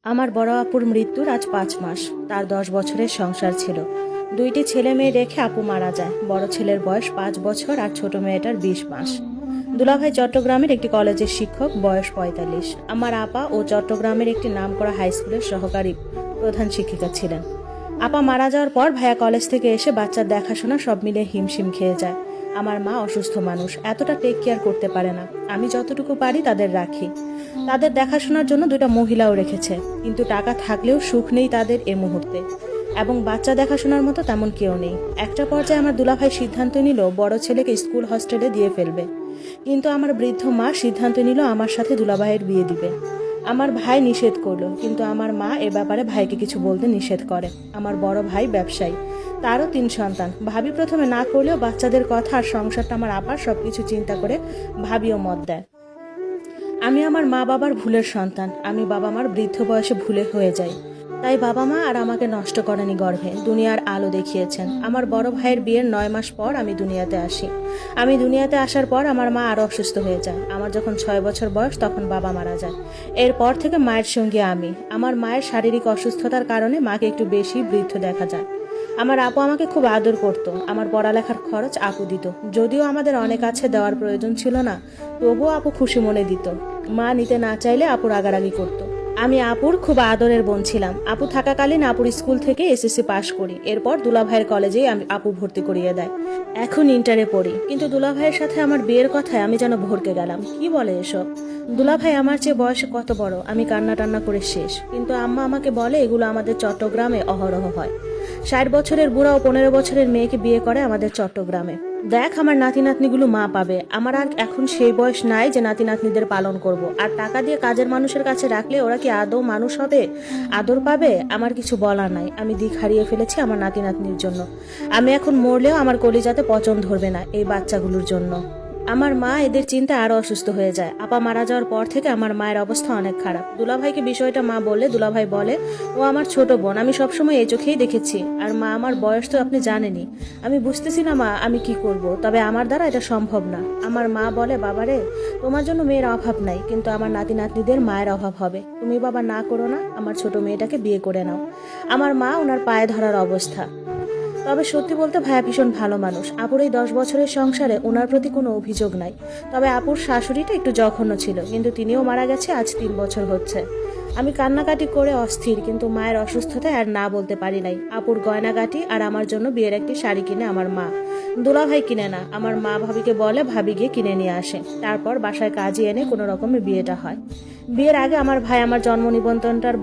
আমার বড় আপুর মৃত্যুর আজ 5 মাস। তার 10 বছরের সংসার ছিল। 2টি ছেলে মেয়ে রেখে আপু মারা যায়। বড় ছেলের বয়স 5 বছর আর ছোট মেয়েটার 20 মাস। দুলাভাই চট্টগ্রামের একটি কলেজের শিক্ষক, বয়স 45। আমার আপা ও চট্টগ্রামের একটি নামকরা হাই স্কুলের সহকারী প্রধান শিক্ষিকা ছিলেন। আপা মারা যাওয়ার পর ভাইয়া কলেজ থেকে এসে বাচ্চার দেখাশোনা সব মিলে হিমশিম খেয়ে যায়। আমার মা অসুস্থ মানুষ, এতটা টেক কেয়ার করতে পারে না। আমি যতটুকু পারি তাদের রাখি। তাদের দেখাশোনার জন্য 2টা মহিলাও রেখেছে, কিন্তু টাকা থাকলেও সুখ নেই তাদের এ মুহূর্তে, এবং বাচ্চা দেখাশোনার মতো তেমন কেউ নেই। একটা পর্যায়ে আমার দুলাভাই সিদ্ধান্ত নিল বড় ছেলেকে স্কুল হস্টেলে দিয়ে ফেলবে, কিন্তু আমার বৃদ্ধ মা সিদ্ধান্ত নিল আমার সাথে দুলাভাইয়ের বিয়ে দিবে। আমার ভাই নিষেধ করলো, কিন্তু আমার মা এ ব্যাপারে ভাইকে কিছু বলতে নিষেধ করে। আমার বড় ভাই ব্যবসায়ী, তারও 3 সন্তান। ভাবি প্রথমে না করলেও বাচ্চাদের কথা আর সংসারটা আমার আপার সবকিছু চিন্তা করে ভাবিও মত দেয়। আমি আমার মা বাবার ভুলের সন্তান। আমি বাবা মার বৃদ্ধ বয়সে ভুলে হয়ে যাই, তাই বাবা মা আর আমাকে নষ্ট করেনি গর্ভে, দুনিয়ার আলো দেখিয়েছেন। আমার বড় ভাইয়ের বিয়ের 9 মাস পর আমি দুনিয়াতে আসি। আমি দুনিয়াতে আসার পর আমার মা আরো অসুস্থ হয়ে যায়। আমার যখন 6 বছর বয়স তখন বাবা মারা যায়। এরপর থেকে মায়ের সঙ্গে আমি। আমার মায়ের শারীরিক অসুস্থতার কারণে মাকে একটু বেশি বৃদ্ধ দেখা যায়। আমার আপু আমাকে খুব আদর করত। আমার পড়ালেখার খরচ আপু দিত, যদিও আমাদের অনেক আছে, দেওয়ার প্রয়োজন ছিল না, তবুও আপু খুশি মনে দিত। মা নিতে না চাইলে আপু রাগারাগি করতো। আমি আপুর খুব আদরের বোন ছিলাম। আপু থাকাকালীন আপুর স্কুল থেকে এসএসসি পাশ করি। এরপর দুলাভাইয়ের কলেজেই আমি আপু ভর্তি করিয়ে দেয়। এখন ইন্টারে পড়ি, কিন্তু দুলাভাইয়ের সাথে আমার বিয়ের কথায় আমি যেন ভরকে গেলাম। কি বলে এসব? দুলাভাই আমার চেয়ে বয়সে কত বড়। আমি কান্না টান্না করে শেষ, কিন্তু আম্মা আমাকে বলে এগুলো আমাদের চট্টগ্রামে অহরহ হয়। 60 বছরের বুড়া ও 15 বছরের মেয়েকে বিয়ে করে আমাদের চট্টগ্রামে। দেখ, আমার নাতি নাতনিগুলো মা পাবে। আমার আর এখন সেই বয়স নাই যে নাতি নাতনিদের পালন করব। আর টাকা দিয়ে কাজের মানুষের কাছে রাখলে ওরা কি আদৌ মানুষ হবে, আদর পাবে? আমার কিছু বলার নাই। আমি দিক হারিয়ে ফেলেছি আমার নাতি নাতনির জন্য। আমি এখন মরলেও আমার কলিজাতে পচন ধরবে না এই বাচ্চাগুলোর জন্য। আমার মা এদের চিন্তা আরো অসুস্থ হয়ে যায়। আপা মারা যাওয়ার পর থেকে আমার মায়ের অবস্থা অনেক খারাপ। দুলাভাইকে বিষয়টা মা বললে দুলাভাই বলে ও আমার ছোট বোন, আমি সবসময় এই চোখেই দেখেছি। আর মা, আমার বয়স তো আপনি জানেনই। আমি বুঝতেছি না মা, আমি কি করব, তবে আমার দ্বারা এটা সম্ভব না। আমার মা বলে, বাবারে, তোমার জন্য মেয়ের অভাব নাই, কিন্তু আমার নাতি নাতনিদের মায়ের অভাব হবে। তুমি বাবা না করো না, আমার ছোট মেয়েটাকে বিয়ে করে নাও। আমার মা ওনার পায়ে ধরার অবস্থা। তবে সত্যি বলতে ভাইয়া ভীষণ ভালো মানুষ। আপুর এই 10 বছরের সংসারে ওনার প্রতি কোনো অভিযোগ নাই। তবে আপুর শাশুড়িটা একটু জঘন্য ছিল, কিন্তু তিনিও মারা গেছে আজ 3 বছর হচ্ছে। আমি কান্নাকাটি করে অস্থির, কিন্তু মায়ের অসুস্থতায় আর না বলতে পারি নাই। আপুর গয়নাগাটি আর আমার জন্য বিয়ের একটি শাড়ি কিনে আমার মা, দুলাভাই কিনে না। আমার মা ভাবিকে বলে, ভাবি গিয়ে কিনে নিয়ে আসে। তারপর বাসায় কাজে এনে কোনো রকমে বিয়েটা হয়। বিয়ের আগে আমার ভাই আমার জন্ম নিবন্ধনটার